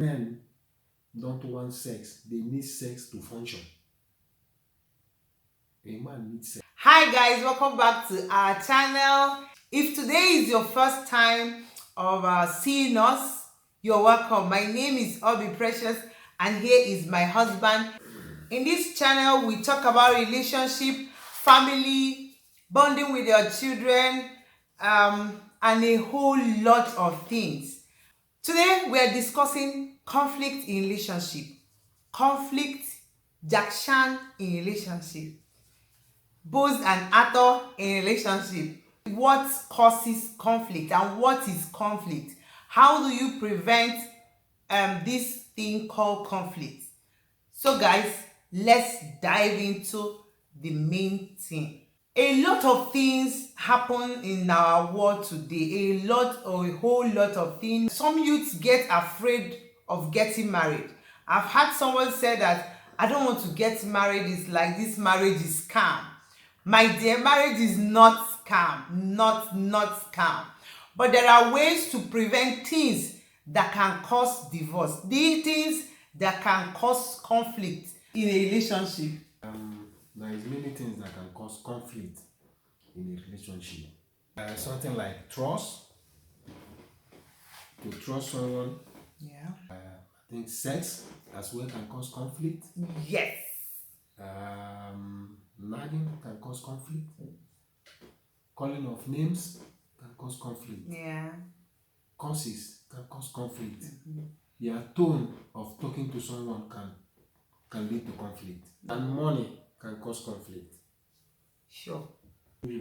Men don't want sex, they need sex to function. A man needs sex. Hi guys, welcome back to our channel. If today is your first time of seeing us, you're welcome. My name is Obi Precious and here is my husband. In this channel, we talk about relationship, family, bonding with your children, and a whole lot of things. Today, we are discussing conflict in relationship. Conflict, Jackson in relationship. Bose and Arthur in relationship. What causes conflict and what is conflict? How do you prevent this thing called conflict? So guys, let's dive into the main thing. A lot of things happen in our world today. A whole lot of things. Some youths get afraid of getting married. I've had someone say that I don't want to get married. It's like this marriage is scam. My dear, marriage is not scam, not scam. But there are ways to prevent things that can cause divorce, the things that can cause conflict in a relationship. There is many things that can cause conflict in a relationship. Something like trust. To trust someone. Yeah. I think sex as well can cause conflict. Yes. Nagging can cause conflict. Calling of names can cause conflict. Yeah. Curses can cause conflict. Your tone of talking to someone can lead to conflict. And money can cause conflict. Sure.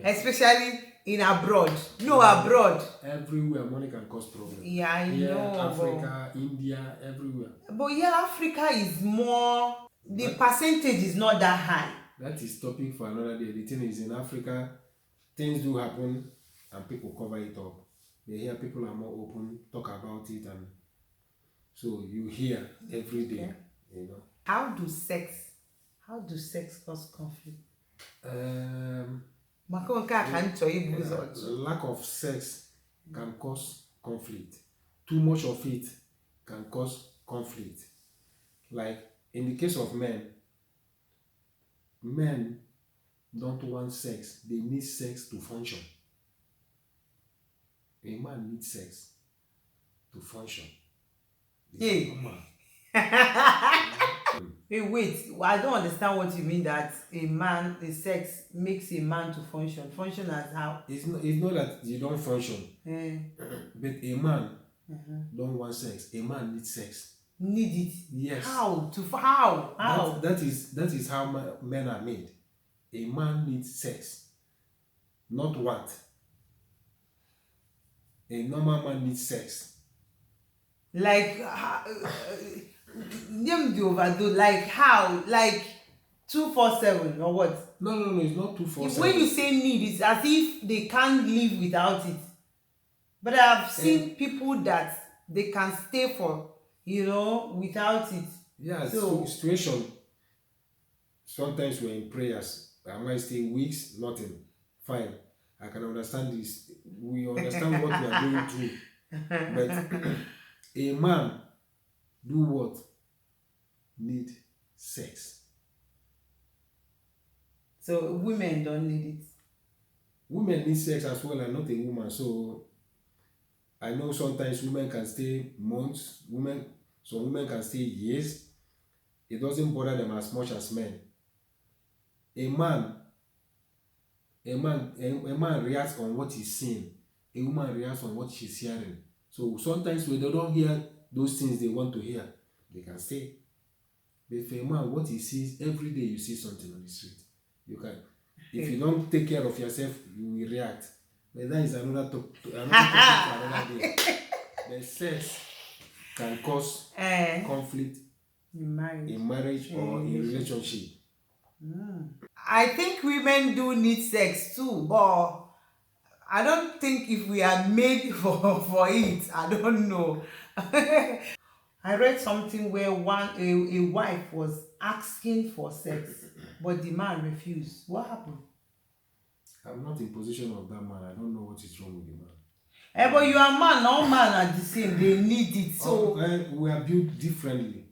Especially in abroad. No, abroad. Everywhere money can cause problems. Yeah, I Here, know. Africa, India, everywhere. But yeah, Africa is more, the percentage is not that high. That is topic for another day. The thing is, in Africa, things do happen and people cover it up. They hear people are more open, talk about it, and so you hear every day. Okay. You know. How do sex cause conflict? Lack of sex can cause conflict. Too much of it can cause conflict. Like in the case of men don't want sex, they need sex to function. A man needs sex to function. Hey. Hey, wait, I don't understand what you mean that a sex makes a man to function. Function as how? It's not that you don't function. But a man don't want sex. A man needs sex. Need it? Yes. How? How? That is how men are made. A man needs sex. Not want. A normal man needs sex. Like like how? Like 247 or what? No, it's not 247. When you say need, it's as if they can't live without it. But I've seen people that they can stay for, without it. Yeah, so situation. Sometimes we're in prayers. I might stay weeks, nothing. Fine. I can understand this. We understand what we are going through. But a man do what? Need sex. So women don't need it. Women need sex as well, and not a woman. So I know sometimes women can stay months. Some women can stay years. It doesn't bother them as much as men. A man reacts on what he's seeing. A woman reacts on what she's hearing. So sometimes when they don't hear those things they want to hear, they can stay. But for a man, what he sees every day, you see something on the street. You can, if you don't take care of yourself, you will react. But that is another topic for another day. The sex can cause conflict in marriage or in relationship. I think women do need sex too, but I don't think if we are made for it. I don't know. I read something where a wife was asking for sex, but the man refused. What happened? I'm not in position of that man. I don't know what is wrong with the man. But you are man, all man are the same. They need it. So, we are built differently.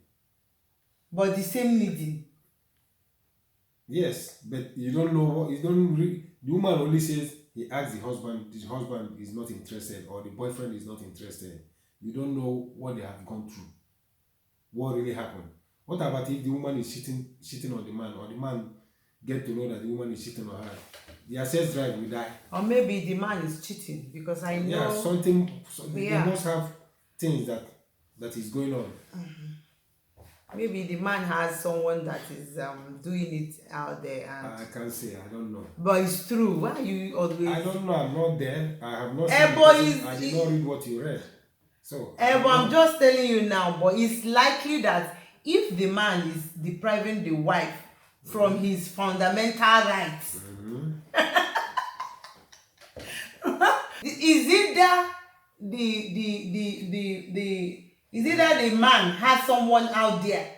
but the same needing. Yes, but you don't know what you don't. The woman only says he asks the husband is not interested, or the boyfriend is not interested. You don't know what they have gone through, what really happened. What about if the woman is cheating on the man, or the man get to know that the woman is cheating on her? The access drive will die. Or maybe the man is cheating, because I know. Yeah, something. They must have things that is going on. Maybe the man has someone that is doing it out there. And I can't say. I don't know. but it's true. Why are you always? I don't know. I'm not there. I have not seen the person. I did not read what you read. So. But I'm just telling you now. But it's likely that if the man is depriving the wife from his fundamental rights, is it that is it that the man has someone out there?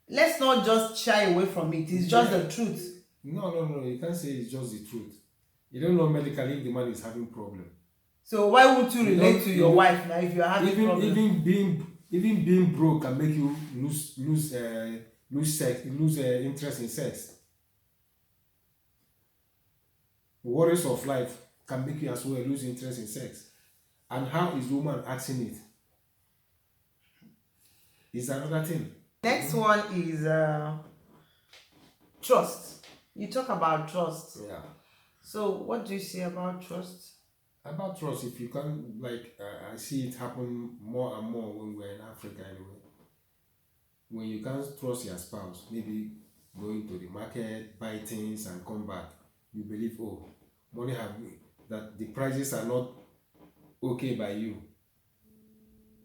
Let's not just shy away from it. It's just the truth. No. You can't say it's just the truth. You don't know medically if the man is having problem. So why would you relate to your wife now if you are having problem? Even being broke can make you lose interest in sex. Worries of life can make you as well lose interest in sex. And how is the woman acting it? Is another thing. Next one is trust. You talk about trust. Yeah. So what do you say about trust? About trust, if you can, I see it happen more and more when we're in Africa anyway. When you can't trust your spouse, maybe going to the market, buy things and come back, you believe, money that the prices are not okay by you.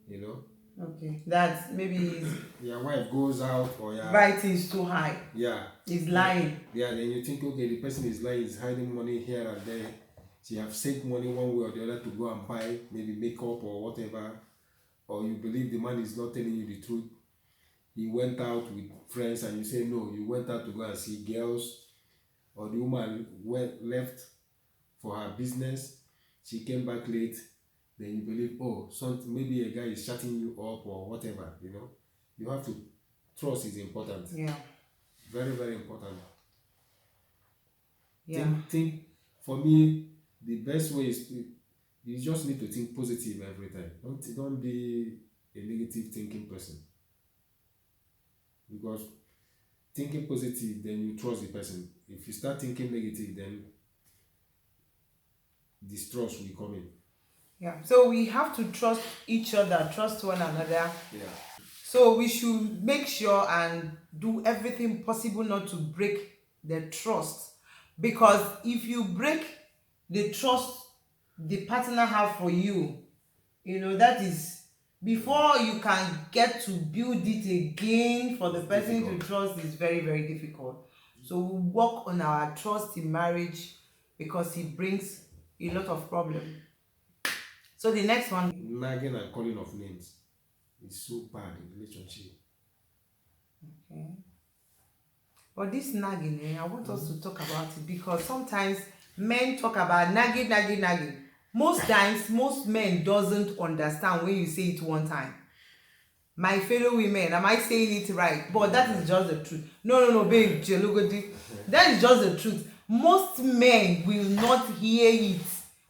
You know? Okay, that maybe your wife goes out or your writing is too high. Yeah. He's lying. Yeah, then you think, okay, the person is lying, is hiding money here and there. She have saved money one way or the other to go and buy maybe makeup or whatever. Or you believe the man is not telling you the truth. He went out with friends and you say no, you went out to go and see girls. Or the woman left for her business. She came back late. Then you believe, maybe a guy is shutting you up or whatever, you know. You have to trust is important. Yeah. Very, very important. Yeah. Think for me, the best way is you just need to think positive every time. Don't be a negative thinking person. Because thinking positive, then you trust the person. If you start thinking negative, then distrust will come in. Yeah. So we have to trust each other, trust one another. Yeah. So we should make sure and do everything possible not to break the trust. Because if you break the trust the partner have for you, that is, before you can get to build it again for the person to trust is very, very difficult. So we work on our trust in marriage because it brings a lot of problems. So the next one. Nagging and calling of names is so bad in relationship. Okay. But this nagging, I want us to talk about it because sometimes men talk about nagging. Most times, most men doesn't understand when you say it one time. My fellow women, am I saying it right? But that is just the truth. No, babe, that is just the truth. Most men will not hear it.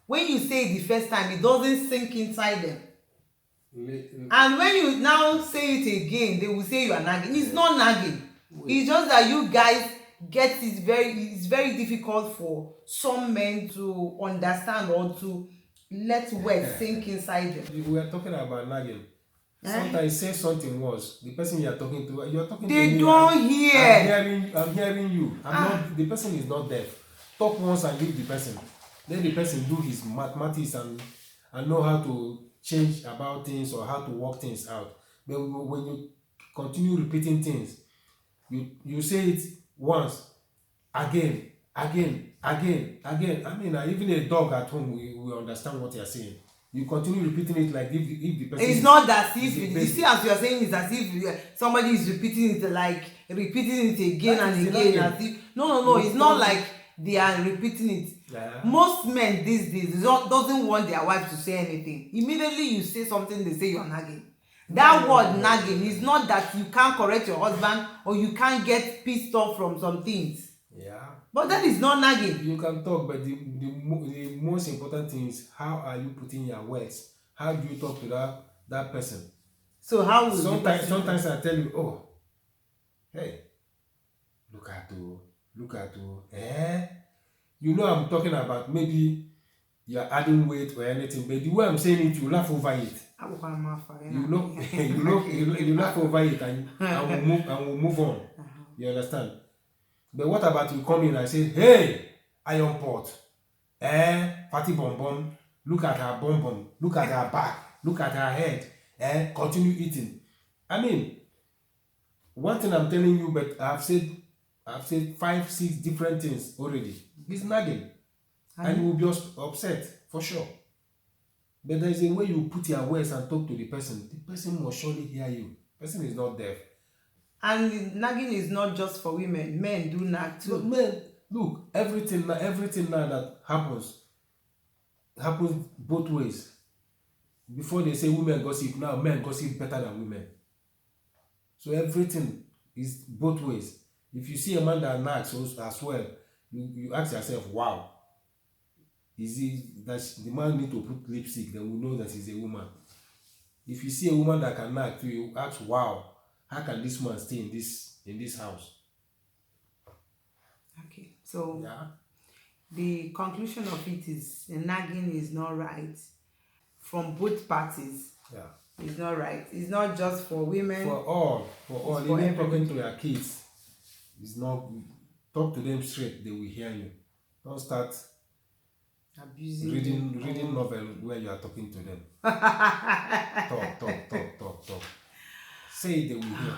When you say it the first time, it doesn't sink inside them. And when you now say it again, they will say you are nagging. It's not nagging. It's just that you guys get it it's very difficult for some men to understand or to let words sink inside them. We are talking about nagging. Sometimes say something worse. The person you are talking to, they don't hear. I'm hearing you. The person is not deaf. Talk once and leave the person. Then the person do his mathematics and know how to change about things or how to work things out. But when you continue repeating things, you say it once, again. I mean, even a dog at home will understand what you are saying. You continue repeating it like if the person. It's not that if you see as you are saying it's as if somebody is repeating it again and again. As if no, it's not like they are repeating it. Yeah. Most men these days doesn't want their wife to say anything. Immediately you say something, they say you're nagging. That word nagging is not that you can't correct your husband or you can't get pissed off from some things. Yeah. But that is not nagging. You can talk, but the most important thing is how are you putting your words? How do you talk to that person? So how will sometimes I tell you, oh, hey, look at you know I'm talking about maybe you're adding weight or anything, but the way I'm saying it, you laugh over it. You laugh over it and we'll move on. You understand? But what about you come in and say, hey, iron pot, fatty bum bum, look at her bum bum, look at her back, look at her head, continue eating. I mean, one thing I'm telling you, but I've said 5-6 different things already. It's nagging. And you will be upset, for sure. But there is a way you put your words and talk to the person. The person must surely hear you. The person is not deaf. And nagging is not just for women. Men do nag too. But men, look, everything now that happens both ways. Before they say women gossip, now men gossip better than women. So everything is both ways. If you see a man that nags as well, you ask yourself, wow, is it that the man need to put lipstick? Then we know that he's a woman. If you see a woman that can nag too, you ask, wow, how can this man stay in this house? Okay, so yeah. The conclusion of it is nagging is not right from both parties. Yeah. It's not right. It's not just for women. For all. Even talking to your kids, it's not. Talk to them straight. They will hear you. Don't start abusing reading novel where you are talking to them. Talk. Say it, they will hear.